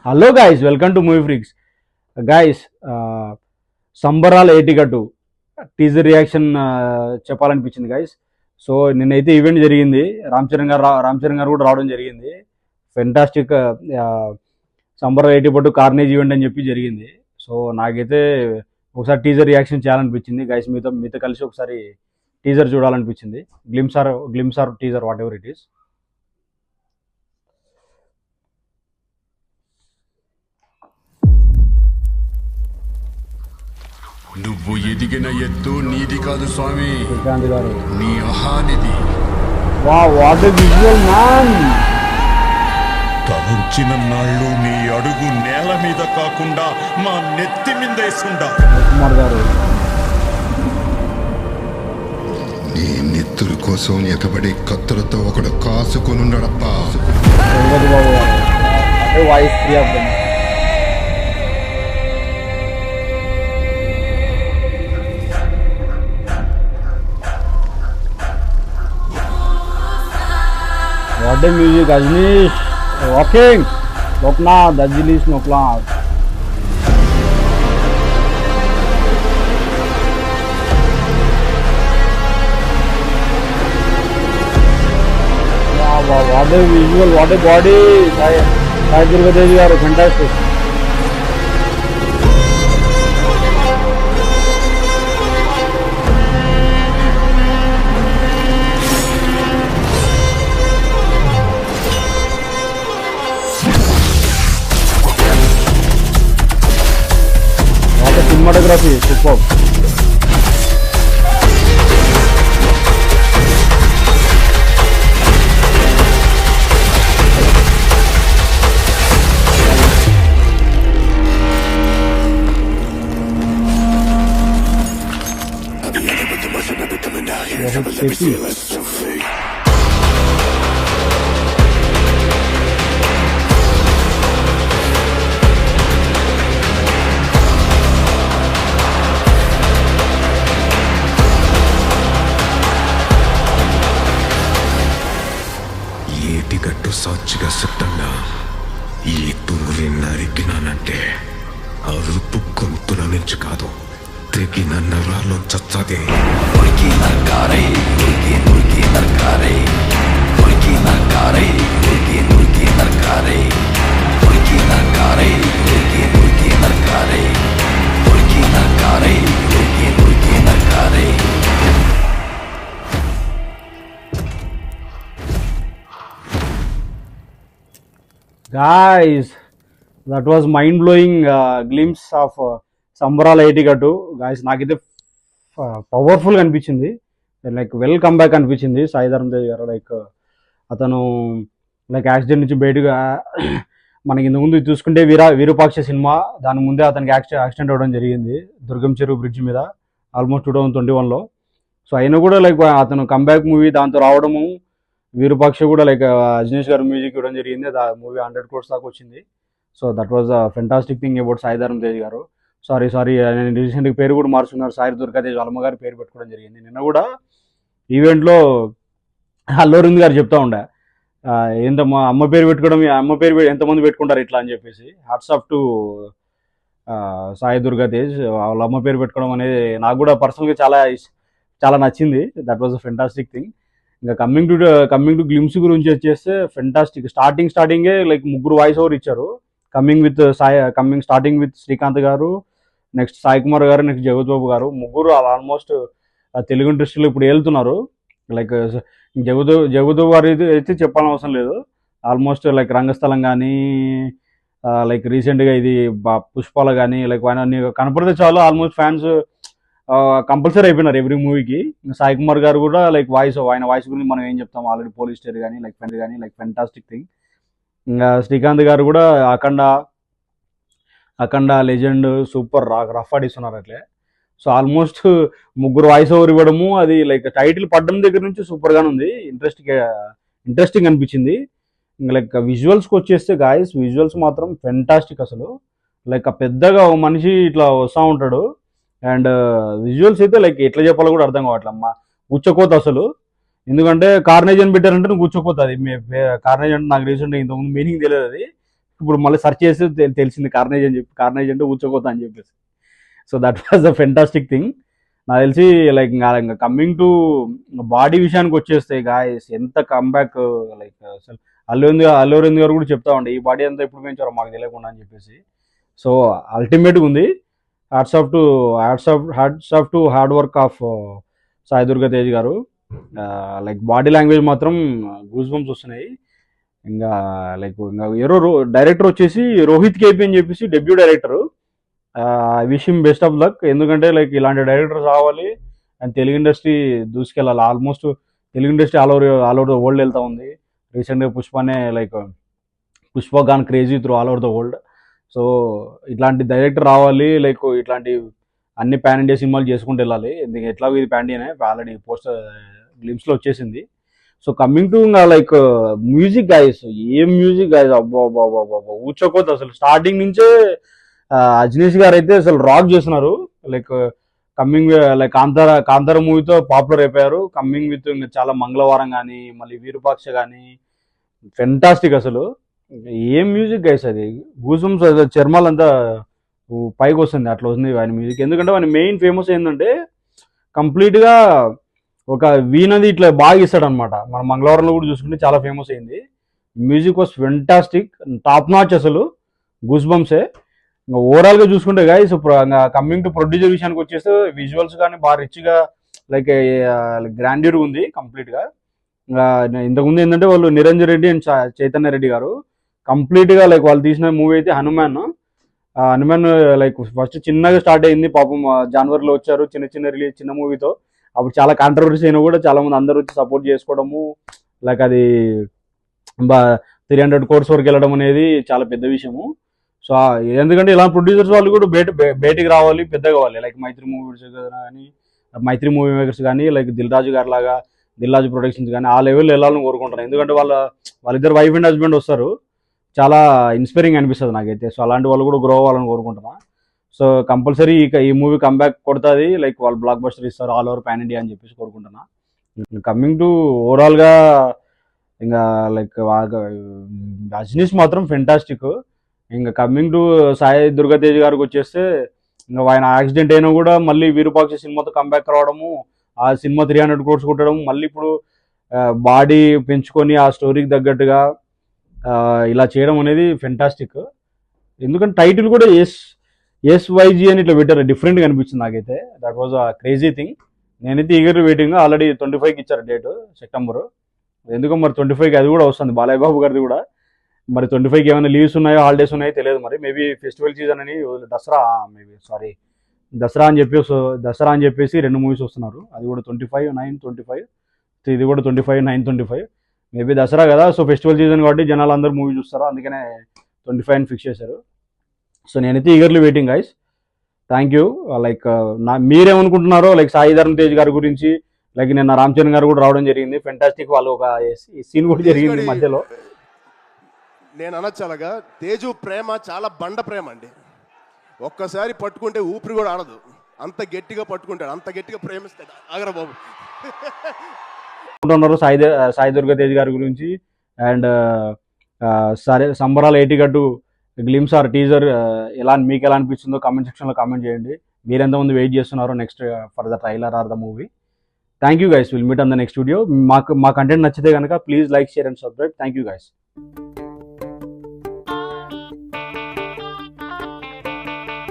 Hello guys, welcome to movie freaks. Guys, సంబరాల ఏటిగట్టు teaser reaction చెప్పాలనిపించింది guys. So నిన్నైతే event జరిగింది. రామ్ చరణ్ గారు కూడా రావడం జరిగింది. ఫెంటాస్టిక్ సంబరాల ఏటిగట్టు కార్నేజ్ ఈవెంట్ అని చెప్పి జరిగింది. సో నాకైతే ఒకసారి టీజర్ రియాక్షన్ చేయాలనిపించింది గాయస్. మీతో మీతో కలిసి ఒకసారి టీజర్ చూడాలనిపించింది. Glimpse or teaser, whatever it is. నువ్వు ఎదిగిన ఎత్తు నీది కాదు స్వామి, శ్రీకాంత్ గారు నీ అహానిది. What a visual man. తలంచిన నాళ్ళు నీ అడుగు నేల మీద కాకుండా మా నెత్తి మీద వేసుండా. కుమార్ గారు నీ నెత్తురు కోసం ఎగబడి కత్తులతో ఒకడు కాసుకొనుండడప్పా. జగపతి బాబు గారు అంటే voice three of them. What a music, Ajnish. Walking. Loknath, Ajnish Loknath. Wow, what a visual, what a body. Sai Durgadevi are fantastic. Cinematography, superb. ఏటిగట్టు సాక్షిగా సిద్ధంగా ఈ తుమ్ముని నరికినానంటే అరుపు గొంతుల నుంచి కాదు, తెగిన నరాల్లో చచ్చదే. Guys, that was mind blowing glimpse of సంబరాల ఏటిగట్టు. Guys నాకైతే పవర్ఫుల్గా అనిపించింది. లైక్ వెల్ కమ్ బ్యాక్ అనిపించింది సాయి ధరమ్ తేజ్ గారు. లైక్ అతను లైక్ యాక్సిడెంట్ నుంచి బయటగా మనకి ఇంత ముందు చూసుకుంటే విరూపాక్ష సినిమా, దాని ముందే అతనికి యాక్సిడెంట్ అవ్వడం జరిగింది దుర్గం చెరువు బ్రిడ్జ్ మీద ఆల్మోస్ట్ 2021లో. సో అయినా కూడా లైక్ అతను కంబ్యాక్ మూవీ దాంతో రావడము, విరూపాక్ష కూడా లైక్ అజ్నేష్ గారు మ్యూజిక్ ఇవ్వడం జరిగింది. మూవీ 100 crores దాకా వచ్చింది. So that was a fantastic thing about Sai Dharam Tej గారు. సారీ నేను రీసెంట్గా పేరు కూడా మార్చుకున్నారు. సాయి దుర్గాతేజ్ వాళ్ళ అమ్మగారి పేరు పెట్టుకోవడం జరిగింది. నిన్న కూడా ఈవెంట్లో అల్లు అరవింద్ గారు చెప్తా ఉండే, ఎంత అమ్మ పేరు పెట్టుకోవడం, అమ్మ పేరు ఎంతమంది పెట్టుకుంటారు ఇట్లా అని చెప్పేసి. Hats off to Sai Durgatej. వాళ్ళ అమ్మ పేరు పెట్టుకోవడం అనేది నాకు కూడా పర్సనల్గా చాలా నచ్చింది. That was a fantastic thing. ఇంకా కమింగ్ టు గ్లిమ్స్ గురించి వచ్చేస్తే ఫెంటాస్టిక్. స్టార్టింగే లైక్ ముగ్గురు వాయిస్ ఓవర్ ఇచ్చారు. స్టార్టింగ్ విత్ శ్రీకాంత్ గారు, నెక్స్ట్ సాయి కుమార్ గారు, నెక్స్ట్ జగత్ బాబు గారు. ముగ్గురు ఆల్మోస్ట్ తెలుగు ఇండస్ట్రీలో ఇప్పుడు వెళ్తున్నారు. లైక్ జగత్ బాబు గారు అయితే చెప్పాలని అవసరం లేదు. ఆల్మోస్ట్ లైక్ రంగస్థలం కానీ, లైక్ రీసెంట్గా ఇది పుష్పాల కానీ, లైక్ ఆయన కనపడితే చాలు ఆల్మోస్ట్ ఫ్యాన్స్ కంపల్సరీ అయిపోయినారు ఎవ్రీ మూవీకి. సాయి కుమార్ గారు కూడా లైక్ ఆయన వాయిస్ గురించి మనం ఏం చెప్తాం, ఆల్రెడీ పోలీస్ స్టేర్ కానీ లైక్ ఫెంటాస్టిక్ థింగ్. ఇంకా శ్రీకాంత్ గారు కూడా అఖండ లెజెండ్ సూపర్ రఫ్ ఆడిస్తున్నారు అట్లే. సో ఆల్మోస్ట్ ముగ్గురు వాయిస్ ఓవర్ ఇవ్వడము, అది లైక్ టైటిల్ పడ్డం దగ్గర నుంచి సూపర్గానే ఉంది. ఇంట్రెస్టింగ్ అనిపించింది. ఇంకా లైక్ విజువల్స్కి వచ్చేస్తే గాయస్, విజువల్స్ మాత్రం ఫెంటాస్టిక్ అసలు. లైక్ పెద్దగా ఒక మనిషి ఇట్లా వస్తూ ఉంటాడు, అండ్ విజువల్స్ అయితే లైక్ ఎట్లా చెప్పాలో కూడా అర్థం కావట్లమ్మా. ఉచ్చకోత అసలు. ఎందుకంటే కార్నేజ్ అని పెట్టారంటే నువ్వు కూర్చోపోతుంది. కార్నేజ్ అంటే నాకు రీసెంట్గా ఇంతకుముందు మీనింగ్ తెలియదు. అది ఇప్పుడు మళ్ళీ సెర్చ్ చేసి తెలిసింది కార్నేజ్ అని చెప్పి, కార్నేజ్ అంటే ఊచకోత అని చెప్పేసి. So that was a fantastic thing. నాకు తెలిసి లైక్ ఇంకా కమింగ్ టు బాడీ విషయానికి వచ్చేస్తే గాయస్ ఎంత కంబ్యాక్, లైక్ అసలు అల్లు అరవింద్ గారు కూడా చెప్తా ఉండే ఈ బాడీ అంతా ఎప్పుడు పెంచారో మాకు తెలియకుండా అని చెప్పేసి. సో అల్టిమేట్గా ఉంది. Hats off to hard work of Sai Durga Tej గారు. లైక్ బాడీ లాంగ్వేజ్ మాత్రం గూస్ బంప్స్ వస్తున్నాయి. ఇంకా లైక్ ఇంకా ఎవరో డైరెక్టర్ వచ్చేసి రోహిత్ కేపీ అని చెప్పేసి debut director. Wish him best of luck. ఎందుకంటే లైక్ ఇలాంటి డైరెక్టర్స్ రావాలి అండ్ తెలుగు ఇండస్ట్రీ దూసుకెళ్ళాలి. Almost Telugu industry all over the world వెళ్తూ ఉంది. రీసెంట్గా పుష్పనే like Pushpa gone crazy through all over the world. So ఇట్లాంటి డైరెక్టర్ రావాలి, లైక్ ఇట్లాంటి అన్ని పాన్ ఇండియా సినిమాలు చేసుకుంటూ వెళ్ళాలి. ఎందుకంటే ఎట్లాగో ఇది పాన్ ఇండియానే, ఆల్రెడీ పోస్టర్ గ్లిమ్స్లో వచ్చేసింది. So coming to like music guys, ఏం మ్యూజిక్ గాయస్, అబ్బా అబ్బా అబ్బా ఊచకోత. అసలు స్టార్టింగ్ నుంచే అజనీష్ గారు అయితే అసలు రాక్ చేస్తున్నారు. లైక్ కమింగ్ లైక్ కాంతార మూవీతో పాపులర్ అయిపోయారు. కమింగ్ విత్ ఇంకా చాలా మంగళవారం కానీ మళ్ళీ వీరూపాక్ష కానీ ఫెంటాస్టిక్. అసలు ఏం మ్యూజిక్ గైస్, అది గూజమ్స్, చర్మాలంతా పైకి వస్తుంది అట్లా వస్తుంది ఆయన మ్యూజిక్. ఎందుకంటే ఆయన మెయిన్ ఫేమస్ ఏంటంటే కంప్లీట్గా ఒక వీణది ఇట్లా బాగా ఇస్తాడు అనమాట. మన మంగళవారంలో కూడా చూసుకుంటే చాలా ఫేమస్ అయింది. Music was fantastic, top notch. అసలు గూస్ బంప్సే. ఇంకా ఓవరాల్గా చూసుకుంటే గైస్ కమింగ్ టు ప్రొడ్యూసర్ విషయానికి వచ్చేస్తే విజువల్స్ కానీ బాగా రిచ్గా లైక్ గ్రాండ్యూర్ ఉంది కంప్లీట్గా. ఇంతకుముందు ఏంటంటే వాళ్ళు నిరంజన్ రెడ్డి అండ్ చైతన్య రెడ్డి గారు కంప్లీట్గా లైక్ వాళ్ళు తీసిన మూవీ అయితే హనుమాన్ లైక్ ఫస్ట్ చిన్నగా స్టార్ట్ అయింది. పాపం జనవరిలో వచ్చారు చిన్న మూవీతో. అప్పుడు చాలా కాంట్రవర్సీ అయినా కూడా చాలా మంది అందరూ వచ్చి సపోర్ట్ చేసుకోవడము, లైక్ అది 300 crores వరకు వెళ్ళడం అనేది చాలా పెద్ద విషయము. సో ఎందుకంటే ఇలా ప్రొడ్యూసర్స్ వాళ్ళు కూడా బయటికి రావాలి, పెద్దగా కావాలి. లైక్ మైత్రి మూవీ మేకర్స్ కానీ లైక్ దిల్ రాజు గారి లాగా దిల్ రాజు ప్రొడక్షన్స్ కానీ ఆ లెవెల్లో వెళ్ళాలని కోరుకుంటున్నాను. ఎందుకంటే వాళ్ళిద్దరు వైఫ్ అండ్ హస్బెండ్ వస్తారు, చాలా ఇన్స్పైరింగ్ అనిపిస్తుంది నాకైతే. సో అలాంటి వాళ్ళు కూడా గ్రో అవ్వాలని కోరుకుంటున్నా. సో కంపల్సరీ ఈ మూవీ కంబ్యాక్ కొడుతుంది, లైక్ వాళ్ళు బ్లాక్ బస్టర్ ఇస్తారు ఆల్ ఓవర్ పాన్ ఇండియా అని చెప్పేసి కోరుకుంటున్నా. కమింగ్ టు ఓవరాల్గా ఇంకా లైక్ అజనీష్ మాత్రం ఫెంటాస్టిక్. ఇంకా కమింగ్ టు సాయి దుర్గా తేజ్ గారికి వచ్చేస్తే ఇంకా ఆయన యాక్సిడెంట్ అయినా కూడా మళ్ళీ విరూపాక్ష సినిమాతో కంబ్యాక్ రావడము, ఆ సినిమా 300 crores కొట్టడం, మళ్ళీ ఇప్పుడు బాడీ పెంచుకొని ఆ స్టోరీకి తగ్గట్టుగా ఇలా చేయడం అనేది ఫెంటాస్టిక్. ఎందుకంటే టైటిల్ కూడా ఎస్వైజీ అని ఇట్లా పెట్టారు, డిఫరెంట్గా అనిపించింది నాకైతే. That was a crazy thing. నేనైతే ఈగర్ వెయిటింగ్. ఆల్రెడీ 25కి ఇచ్చారు డేట్, సెప్టెంబర్. ఎందుకో మరి 25కి అది కూడా వస్తుంది, బాలయ్య బాబు గారిది కూడా. మరి 25కి ఏమైనా లీవ్స్ ఉన్నాయో హాలిడేస్ ఉన్నాయో తెలియదు. మరి మేబీ ఫెస్టివల్ సీజన్ అని దసరా అని చెప్పేసి 2 మూవీస్ వస్తున్నారు. అది కూడా 25/9/25, ఇది కూడా 25/9/25. మేబీ దసరా కదా, సో ఫెస్టివల్ సీజన్ కాబట్టి జనాలు అందరూ మూవీ చూస్తారు, అందుకనే 25 అని ఫిక్స్ చేశారు. సో నేనైతే eagerly waiting guys. Thank you. Like మీరేమనుకుంటున్నారో లైక్ సాయి ధరమ్ తేజ్ గారి గురించి. లైక్ నిన్న రామ్ చరణ్ గారు కూడా రావడం జరిగింది, ఫెంటాస్టిక్. వాళ్ళు ఒక సీన్ కూడా జరిగింది మధ్యలో. నేను అనొచ్చలగా తేజు ప్రేమ చాలా బండ ప్రేమ అండి. ఒక్కసారి పట్టుకుంటే ఊపిరి కూడా ఆడదు, అంత గట్టిగా పట్టుకుంటాడు, అంత గట్టిగా ప్రేమిస్తాడు. ఆగరా బాబు. సాయి దుర్గా తేజ్ గారి గురించి అండ్ సరే సంబరాల 80 గట్టు గ్లిమ్స్ ఆర్ టీజర్ మీకు ఎలా అనిపిస్తుందో కామెంట్ సెక్షన్లో కామెంట్ చేయండి. మీరు ఎంతమంది వెయిట్ చేస్తున్నారో next for the trailer or the movie. Thank you guys. Will meet on the next video. మా కంటెంట్ నచ్చితే కనుక please like, share and subscribe. Thank you guys.